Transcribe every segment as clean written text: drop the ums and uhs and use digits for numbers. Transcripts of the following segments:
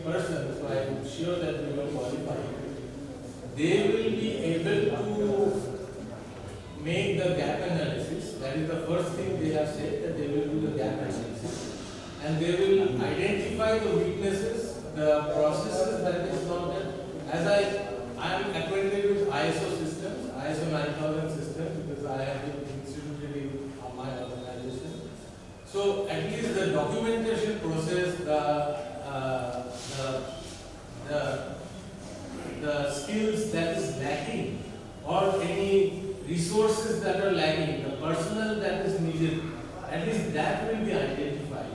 person, so I am sure that we will qualify. They will be able to make the gap analysis. That is the first thing they have said, that they will do the gap analysis. And they will identify the weaknesses, the processes that is not there. As I am acquainted with ISO systems, ISO 9000 systems, because I have been instituted in my organization. So at least the documentation process, the skills that is lacking, or any resources that are lacking, the personnel that is needed, at least that will be identified.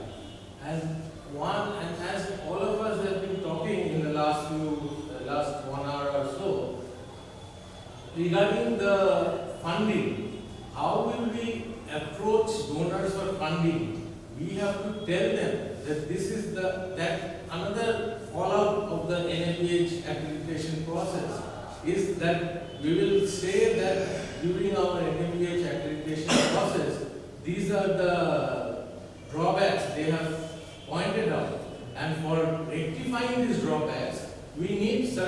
And as all of us have been talking in the last 1 hour or so, regarding the funding, how will we approach donors for funding? We have to tell them that this is that another fallout of the NABH accreditation process is that we will say that during our NABH accreditation process, these are the drawbacks they have pointed out, and for rectifying these drawbacks, we need so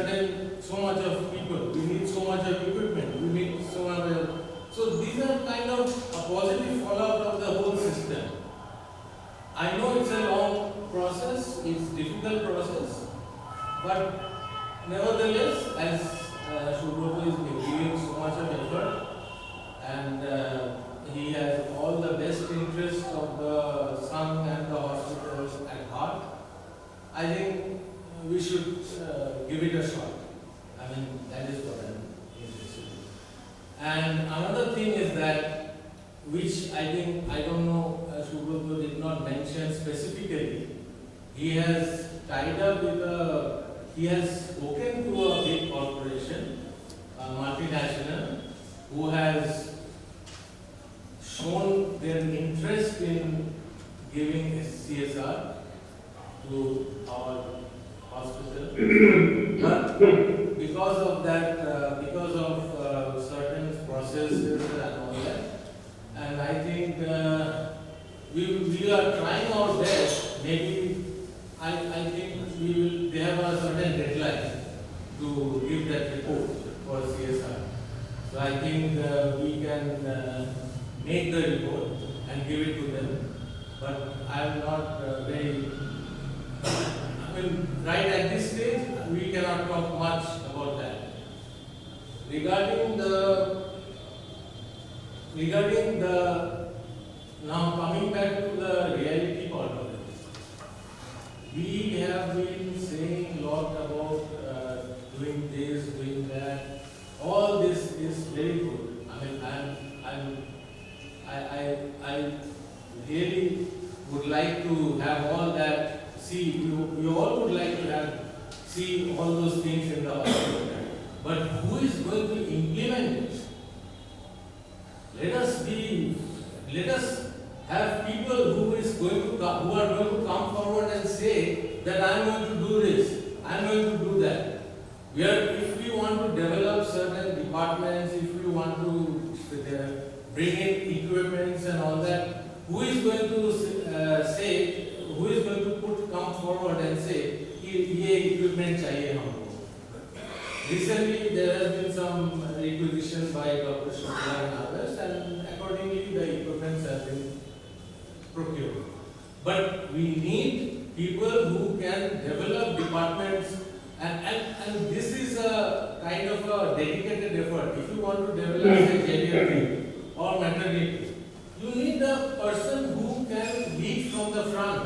much of people, we need so much of equipment, we need so much of. So these are kind of a positive fallout of the whole system. I know it's a long process, it's a difficult process, but nevertheless, as Subroto is giving so much of effort, and he has all the best interests of the son and the hospitals at heart, I think we should give it a shot. I mean, that is what I'm interested in. And another thing is that, which I think, I don't know, Subroto did not mention specifically, he has tied up with he has spoken to a big corporation, a multinational, who has shown their interest in giving CSR to our hospital. But because of that, because of certain processes and all that, and I think we are trying our best. Maybe I think they have a certain deadline to give that report for CSR. So I think we can make the report and give it to them. But I am not very. I mean, right at this stage, we cannot talk much about that. Regarding the now coming back to the reality part of it, we have been saying a lot about doing this, doing that. All this is very good. I mean, I really would like to have all that. See, we all would like to see all those things in the hospital. But who is going to implement it? Let us have people who are going to come forward and say that I am going to do this, I am going to do that. If we want to develop certain departments, if we want to bring in equipments and all that, who is going to come forward and say, ये equipment चाहिए हमको? Recently, there has been some requisition by Dr. Shukla and others, and accordingly the equipments have been procured. But we need people who can develop departments, and this is a kind of a dedicated effort. If you want to develop a geriatric or maternity, you need a person who can lead from the front.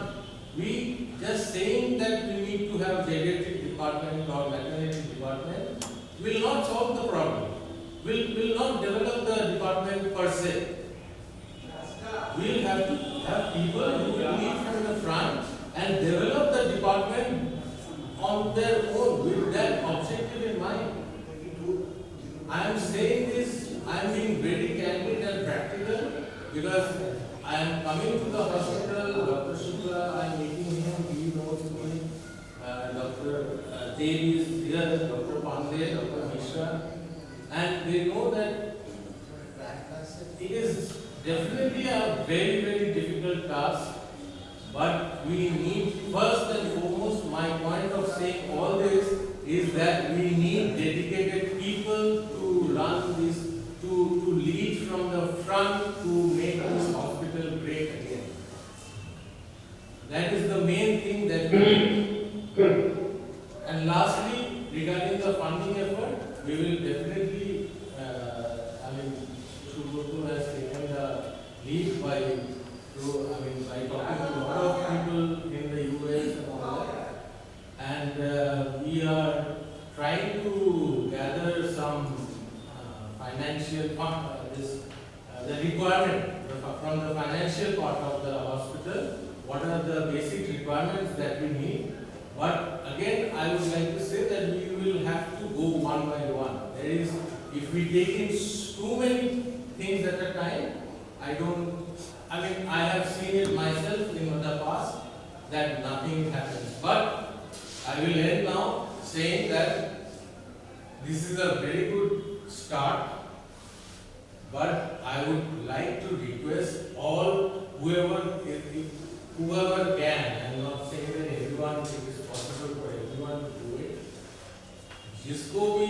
We just saying that we need to have geriatric department or maternity department will not solve the problem. Will not develop the department per se. We will have to have people who will lead from the front and develop the department on their own with that objective in mind. I am saying this, I am being very candid and practical because I am coming to the hospital, Dr. Shukla, I am meeting him, he knows me, Dr. Dev is here, Dr. Pandey, Dr. Mishra, and they know that it is definitely a very, very difficult task, But we need, first and foremost, my point of saying all this is that we need dedicated people to run this, to lead from the front to make this hospital great again. That is the main thing that we need. And lastly, regarding the funding effort, we will definitely, Subroto has taken the lead by talking to a lot of people in the US and all that. And we are trying to gather some financial the requirement from the financial part of the hospital. What are the basic requirements that we need? But again, I would like to say that we will have to go one by one. There is, if we take in too many things at a time, I have seen it myself in the past that nothing happens. But I will end now saying that this is a very good start. But I would like to request all whoever can, I'm not saying that everyone, it is possible for everyone to do it. जिसको भी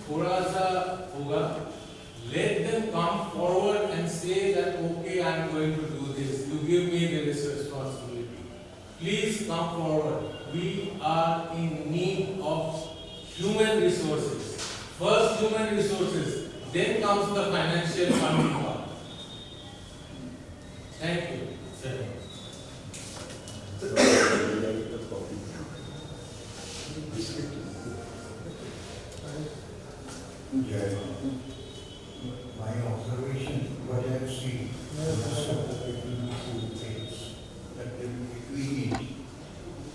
थोड़ा सा होगा, let them come forward and say that okay, I am going to do this. You give me this responsibility. Please come forward. We are in need of human resources. First human resources, then comes the financial funding part. Thank you. My observation, what I have seen, most of the people who face that we eat,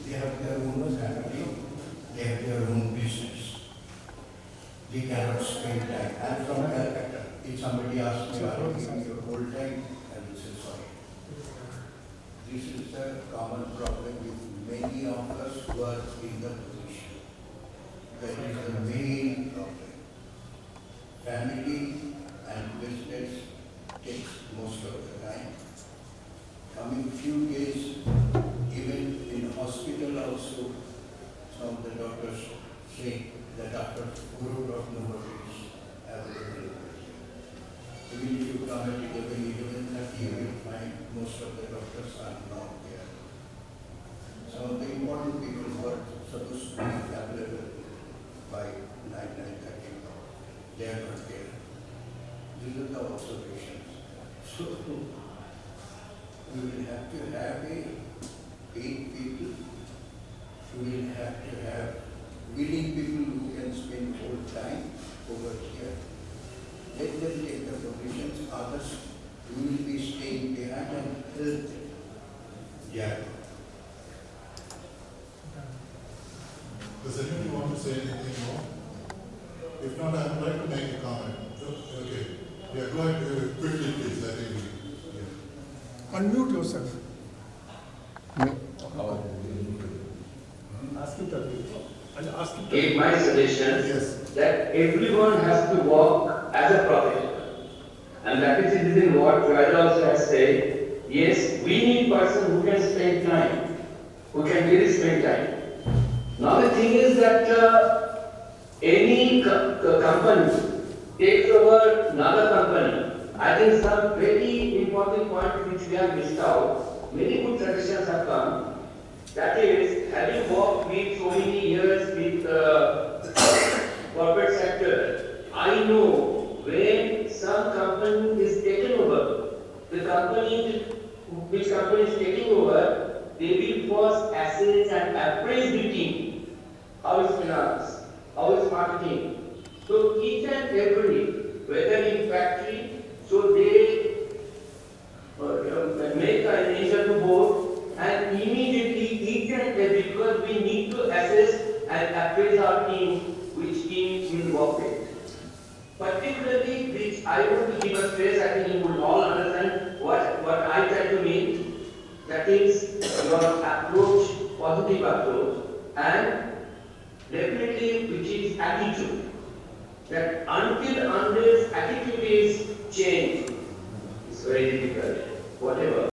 they have their own family, they have their own business. They cannot spend time. And from Calcutta, if somebody asks me, "Are you giving your whole time?" I will say, "Sorry." This is a common problem with many of us who are in the position. That is the main problem. Family and business takes most of the time. Coming few days, even in hospital also, some of the doctors say that after 4 o'clock nobody is available. Even if you come at 11:30, you will find most of the doctors are not there. Some of the important people who are supposed to be available by 9:30, they are not there. These are the observations. So, we will have to have paid people. We will have to have willing people who can spend whole time over here. Let them take the positions, others will be staying behind and help them. Yeah. Does anyone want to say anything more? If not, I would like to make a comment. Okay. Yeah, go ahead quickly, please. I think Unmute yourself. Give my suggestion Yes. that everyone has to work as a professional. And that is the reason what Joyda also has said. Yes, we need person who can spend time, who can really spend time. Now the thing is that any company takes over another company. I think some very important point which we have missed out. Many good traditions have come. That is, having worked with so many years with corporate sector, I know when some company is taken over, the company which company is taking over, they will first assess and appraise the team. How is finance? How is marketing? So each and every, whether in factory, so they make an initial board and immediately each and every, because we need to assess and appraise our team, which team will work with. Particularly, which I want to give a stress, I think you would all understand what I try to mean. That is your approach, positive approach, and definitely which is attitude. That unless attitude is changed, it's very difficult. Whatever.